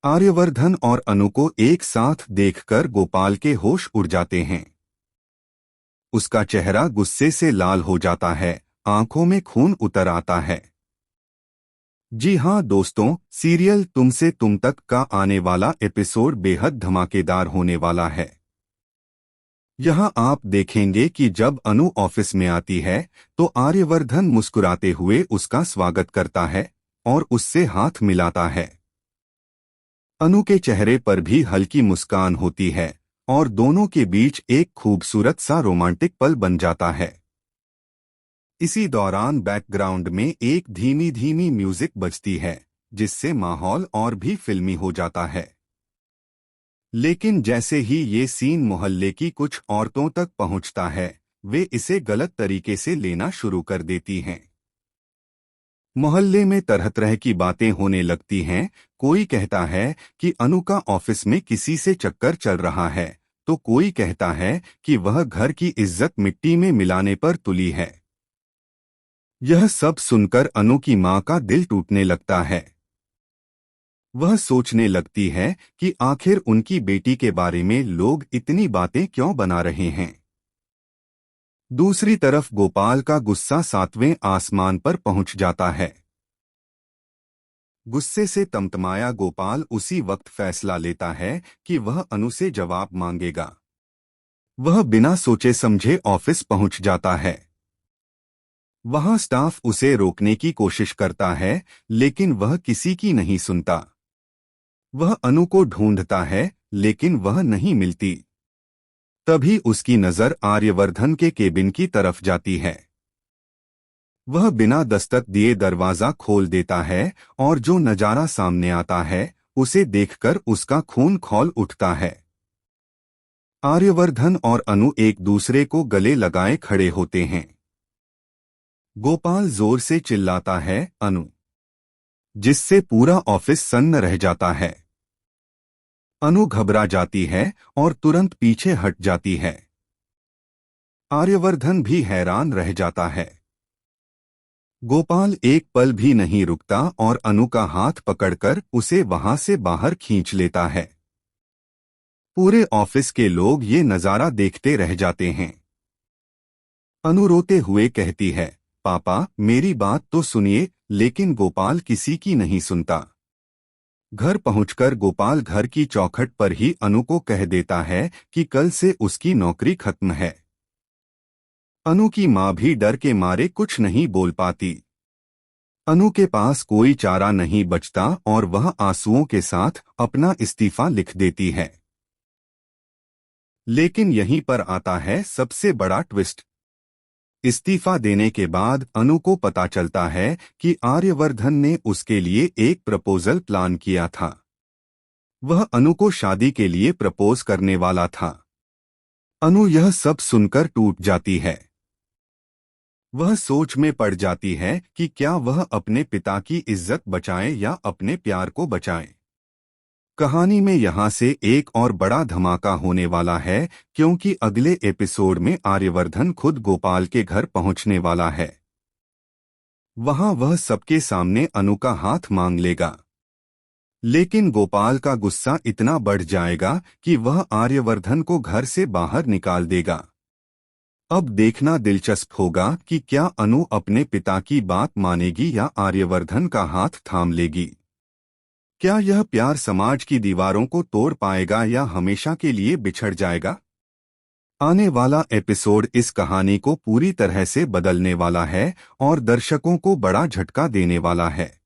आर्यवर्धन और अनु को एक साथ देखकर गोपाल के होश उड़ जाते हैं। उसका चेहरा गुस्से से लाल हो जाता है, आंखों में खून उतर आता है। जी हाँ दोस्तों, सीरियल तुमसे तुम तक का आने वाला एपिसोड बेहद धमाकेदार होने वाला है। यहाँ आप देखेंगे कि जब अनु ऑफिस में आती है तो आर्यवर्धन मुस्कुराते हुए उसका स्वागत करता है और उससे हाथ मिलाता है। अनु के चेहरे पर भी हल्की मुस्कान होती है और दोनों के बीच एक खूबसूरत सा रोमांटिक पल बन जाता है। इसी दौरान बैकग्राउंड में एक धीमी धीमी म्यूजिक बजती है, जिससे माहौल और भी फिल्मी हो जाता है। लेकिन जैसे ही ये सीन मोहल्ले की कुछ औरतों तक पहुंचता है, वे इसे गलत तरीके से लेना शुरू कर देती हैं। मोहल्ले में तरह तरह की बातें होने लगती हैं। कोई कहता है कि अनु का ऑफिस में किसी से चक्कर चल रहा है, तो कोई कहता है कि वह घर की इज्जत मिट्टी में मिलाने पर तुली है। यह सब सुनकर अनु की मां का दिल टूटने लगता है। वह सोचने लगती है कि आखिर उनकी बेटी के बारे में लोग इतनी बातें क्यों बना रहे हैं। दूसरी तरफ गोपाल का गुस्सा 7वें आसमान पर पहुंच जाता है। गुस्से से तमतमाया गोपाल उसी वक्त फैसला लेता है कि वह अनु से जवाब मांगेगा। वह बिना सोचे समझे ऑफिस पहुंच जाता है। वहां स्टाफ उसे रोकने की कोशिश करता है, लेकिन वह किसी की नहीं सुनता। वह अनु को ढूंढता है, लेकिन वह नहीं मिलती। तभी उसकी नजर आर्यवर्धन के केबिन की तरफ जाती है। वह बिना दस्तक दिए दरवाजा खोल देता है और जो नजारा सामने आता है उसे देखकर उसका खून खौल उठता है। आर्यवर्धन और अनु एक दूसरे को गले लगाए खड़े होते हैं। गोपाल जोर से चिल्लाता है, अनु, जिससे पूरा ऑफिस सन्न रह जाता है। अनु घबरा जाती है और तुरंत पीछे हट जाती है। आर्यवर्धन भी हैरान रह जाता है। गोपाल एक पल भी नहीं रुकता और अनु का हाथ पकड़कर उसे वहां से बाहर खींच लेता है। पूरे ऑफिस के लोग ये नजारा देखते रह जाते हैं। अनु रोते हुए कहती है, पापा मेरी बात तो सुनिए, लेकिन गोपाल किसी की नहीं सुनता। घर पहुंचकर गोपाल घर की चौखट पर ही अनु को कह देता है कि कल से उसकी नौकरी खत्म है। अनु की मां भी डर के मारे कुछ नहीं बोल पाती। अनु के पास कोई चारा नहीं बचता और वह आंसुओं के साथ अपना इस्तीफा लिख देती है। लेकिन यहीं पर आता है सबसे बड़ा ट्विस्ट। इस्तीफा देने के बाद अनु को पता चलता है कि आर्यवर्धन ने उसके लिए एक प्रपोजल प्लान किया था। वह अनु को शादी के लिए प्रपोज करने वाला था। अनु यह सब सुनकर टूट जाती है। वह सोच में पड़ जाती है कि क्या वह अपने पिता की इज्जत बचाए या अपने प्यार को बचाए। कहानी में यहाँ से एक और बड़ा धमाका होने वाला है, क्योंकि अगले एपिसोड में आर्यवर्धन खुद गोपाल के घर पहुंचने वाला है। वहां वह सबके सामने अनु का हाथ मांग लेगा। लेकिन गोपाल का गुस्सा इतना बढ़ जाएगा कि वह आर्यवर्धन को घर से बाहर निकाल देगा। अब देखना दिलचस्प होगा कि क्या अनु अपने पिता की बात मानेगी या आर्यवर्धन का हाथ थाम लेगी। क्या यह प्यार समाज की दीवारों को तोड़ पाएगा या हमेशा के लिए बिछड़ जाएगा। आने वाला एपिसोड इस कहानी को पूरी तरह से बदलने वाला है और दर्शकों को बड़ा झटका देने वाला है।